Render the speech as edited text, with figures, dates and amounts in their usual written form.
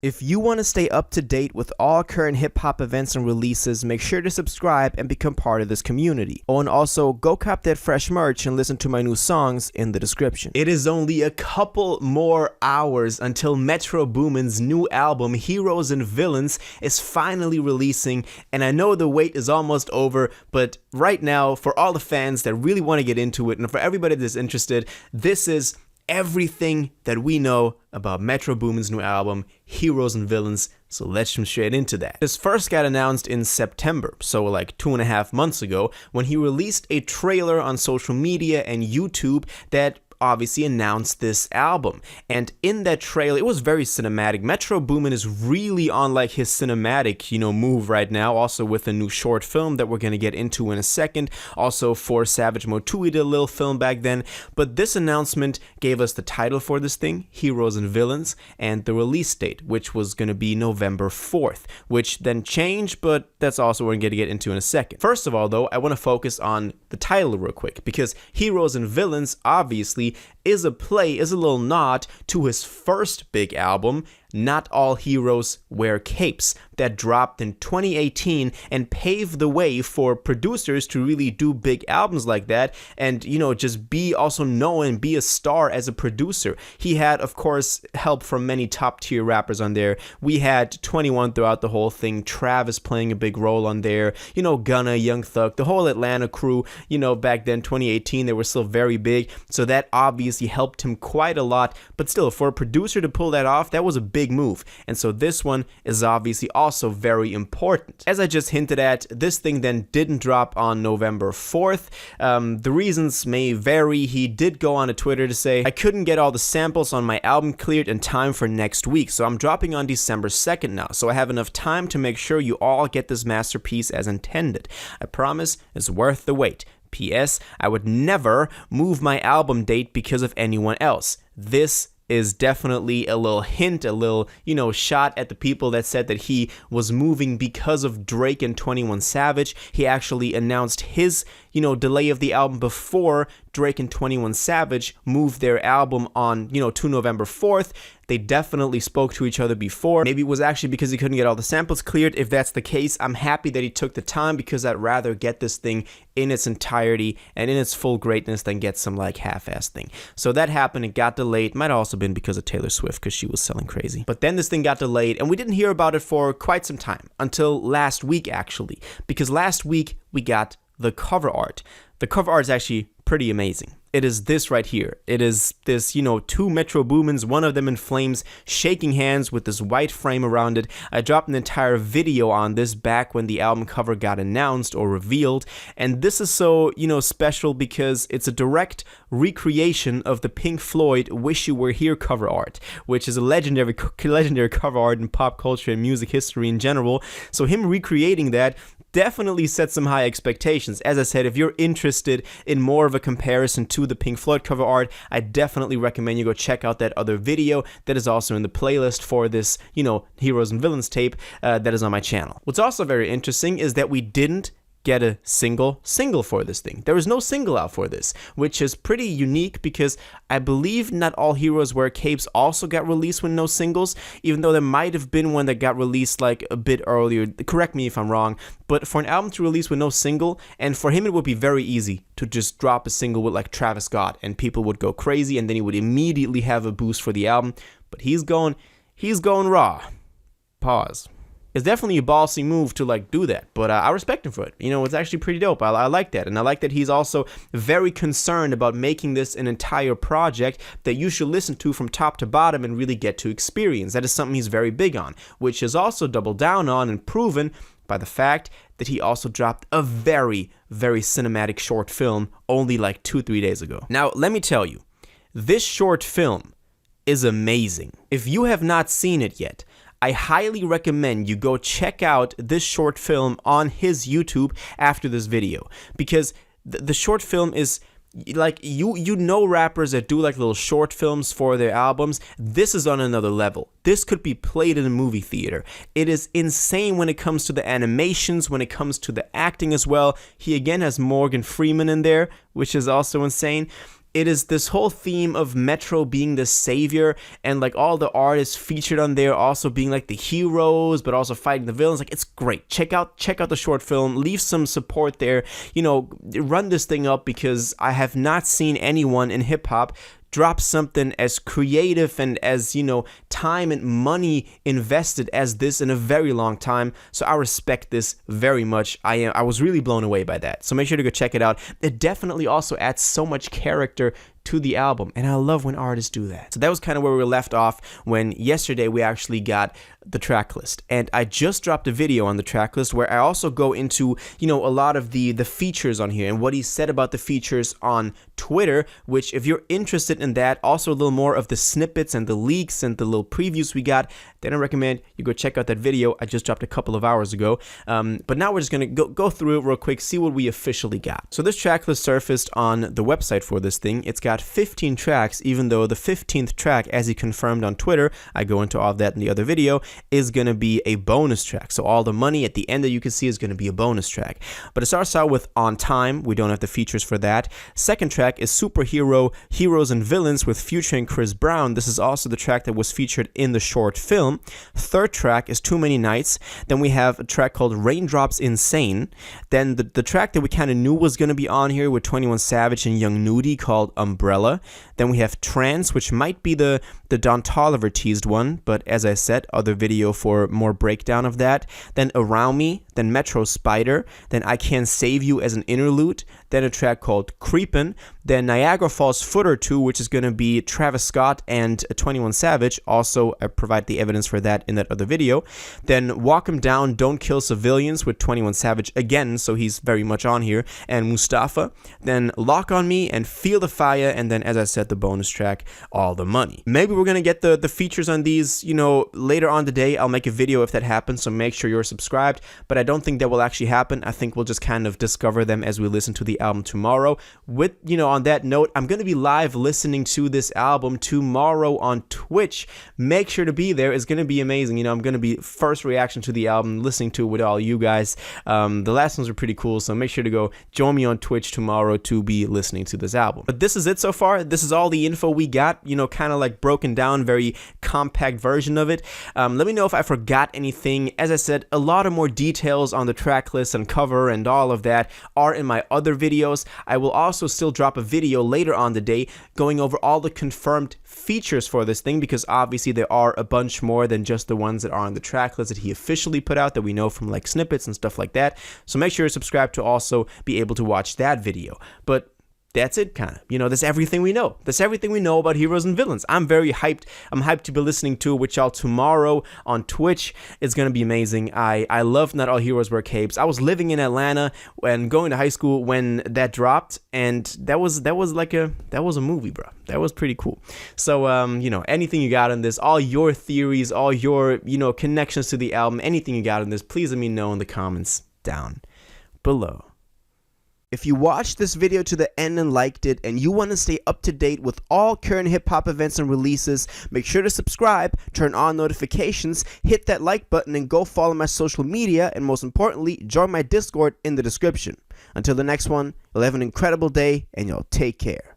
If you want to stay up to date with all current hip-hop events and releases, make sure to subscribe and become part of this community. Oh, and also, go cop that fresh merch and listen to my new songs in the description. It is only a couple more hours until Metro Boomin's new album, Heroes and Villains, is finally releasing, and I know the wait is almost over, but right now, for all the fans that really want to get into it, and for everybody that's interested, this is everything that we know about Metro Boomin's new album, Heroes and Villains, so let's jump straight into that. This first got announced in September, so like 2.5 months ago, when he released a trailer on social media and YouTube that obviously announced this album. And in that trailer, it was very cinematic. Metro Boomin is really on like his cinematic, move right now, also with a new short film that we're going to get into in a second. Also for Savage Mode 2, he did a little film back then. But this announcement gave us the title for this thing, Heroes and Villains, and the release date, which was going to be November 4th, which then changed, but that's also what we're going to get into in a second. First of all, though, I want to focus on the title real quick, because Heroes and Villains, obviously, is a little nod to his first big album, Not All Heroes Wear Capes, that dropped in 2018 and paved the way for producers to really do big albums like that and, just be also known and be a star as a producer. He had, of course, help from many top tier rappers on there. We had 21 throughout the whole thing, Travis playing a big role on there, Gunna, Young Thug, the whole Atlanta crew, back then, 2018, they were still very big, so that obviously helped him quite a lot, but still, for a producer to pull that off, that was a big move, and so this one is obviously also very important. As I just hinted at, this thing then didn't drop on November 4th. The reasons may vary. He did go on to Twitter to say, I couldn't get all the samples on my album cleared in time for next week, so I'm dropping on December 2nd now, so I have enough time to make sure you all get this masterpiece as intended. I promise it's worth the wait. P.S. I would never move my album date because of anyone else. This is definitely a little hint, a little, shot at the people that said that he was moving because of Drake and 21 Savage. He actually announced his, delay of the album before Drake and 21 Savage moved their album on, to November 4th. They definitely spoke to each other before. Maybe it was actually because he couldn't get all the samples cleared. If that's the case, I'm happy that he took the time because I'd rather get this thing in its entirety and in its full greatness than get some like half-ass thing. So that happened. It got delayed. Might have also been because of Taylor Swift because she was selling crazy. But then this thing got delayed and we didn't hear about it for quite some time until last week actually, because last week we got the cover art. The cover art is actually pretty amazing. It is this right here. It is this, two Metro Boomins, one of them in flames, shaking hands with this white frame around it. I dropped an entire video on this back when the album cover got announced or revealed. And this is so, special because it's a direct recreation of the Pink Floyd Wish You Were Here cover art, which is a legendary cover art in pop culture and music history in general. So him recreating that definitely set some high expectations. As I said, if you're interested in more of a comparison to the Pink Floyd cover art, I definitely recommend you go check out that other video that is also in the playlist for this, Heroes and Villains tape that is on my channel. What's also very interesting is that we didn't get a single for this thing. There was no single out for this, which is pretty unique because I believe Not All Heroes Wear Capes also got released with no singles, even though there might have been one that got released like a bit earlier. Correct me if I'm wrong, but for an album to release with no single, and for him it would be very easy to just drop a single with like Travis Scott and people would go crazy and then he would immediately have a boost for the album, but he's going raw. Pause. It's definitely a ballsy move to like do that, but I respect him for it. It's actually pretty dope. I like that, and I like that he's also very concerned about making this an entire project that you should listen to from top to bottom and really get to experience. That is something he's very big on, which is also doubled down on and proven by the fact that he also dropped a very, very cinematic short film only like 2-3 days ago. Now, let me tell you, this short film is amazing. If you have not seen it yet, I highly recommend you go check out this short film on his YouTube after this video, because the short film is like, rappers that do like little short films for their albums. This is on another level. This could be played in a movie theater. It is insane when it comes to the animations, when it comes to the acting as well. He again has Morgan Freeman in there, which is also insane. it is this whole theme of Metro being the savior, and like all the artists featured on there also being like the heroes, but also fighting the villains. Like, it's great. Check out the short film. Leave some support there. You know, run this thing up, because I have not seen anyone in hip hop drop something as creative and as, you know, time and money invested as this in a very long time. So I respect this very much. I was really blown away by that. So make sure to go check it out. It definitely also adds so much character to the album, and I love when artists do that. So that was kind of where we were left off when yesterday we actually got the track list, and I just dropped a video on the track list where I also go into, you know, a lot of the features on here and what he said about the features on Twitter, which if you're interested in that, also a little more of the snippets and the leaks and the little previews we got, then I recommend you go check out that video I just dropped a couple of hours ago. But now we're just gonna go through it real quick, see what we officially got. So this track list surfaced on the website for this thing. It's got 15 tracks, even though the 15th track, as he confirmed on Twitter, I go into all of that in the other video, is going to be a bonus track. So all the money at the end that you can see is going to be a bonus track. But it starts out with On Time. We don't have the features for that. Second track is Superhero, Heroes and Villains with Future and Chris Brown. This is also the track that was featured in the short film. Third track is Too Many Nights. Then we have a track called Raindrops Insane. Then the track that we kind of knew was going to be on here with 21 Savage and Young Nudy called Umbrella. Then we have Trance, which might be the Don Toliver teased one, but as I said, other video for more breakdown of that. Then Around Me, then Metro Spider, then I Can't Save You as an interlude, then a track called Creepin', then Niagara Falls Foot or Two, which is going to be Travis Scott and 21 Savage. Also, I provide the evidence for that in that other video. Then Walk 'Em Down, Don't Kill Civilians with 21 Savage again, so he's very much on here, and Mustafa. Then Lock on Me and Feel the Fire, and then, as I said, the bonus track, All the Money. Maybe we're going to get the features on these, you know, later on today. I'll make a video if that happens, so make sure you're subscribed, but I don't think that will actually happen. I think we'll just kind of discover them as we listen to the album tomorrow. With, you know, on that note, I'm going to be live listening to this album tomorrow on Twitch. Make sure to be there. It's going to be amazing. You know, I'm going to be first reaction to the album, listening to it with all you guys. The last ones were pretty cool, so make sure to go join me on Twitch tomorrow to be listening to this album. But this is it so far. This is all the info we got, you know, kind of like broken down, very compact version of it. Let me know if I forgot anything. As I said, a lot of more details on the track list and cover and all of that are in my other videos. I will also still drop a video later on the day going over all the confirmed features for this thing, because obviously there are a bunch more than just the ones that are on the track list that he officially put out that we know from like snippets and stuff like that. So make sure you're subscribed to also be able to watch that video. But that's it, kind of. You know, that's everything we know. That's everything we know about Heroes and Villains. I'm very hyped. I'm hyped to be listening to it with y'all tomorrow on Twitch. It's going to be amazing. I love Not All Heroes Wear Capes. I was living in Atlanta and going to high school when that dropped, and that was a movie, bro. That was pretty cool. So, you know, anything you got on this, all your theories, all your, you know, connections to the album, anything you got on this, please let me know in the comments down below. If you watched this video to the end and liked it, and you want to stay up to date with all current hip-hop events and releases, make sure to subscribe, turn on notifications, hit that like button, and go follow my social media, and most importantly, join my Discord in the description. Until the next one, you'll have an incredible day, and y'all take care.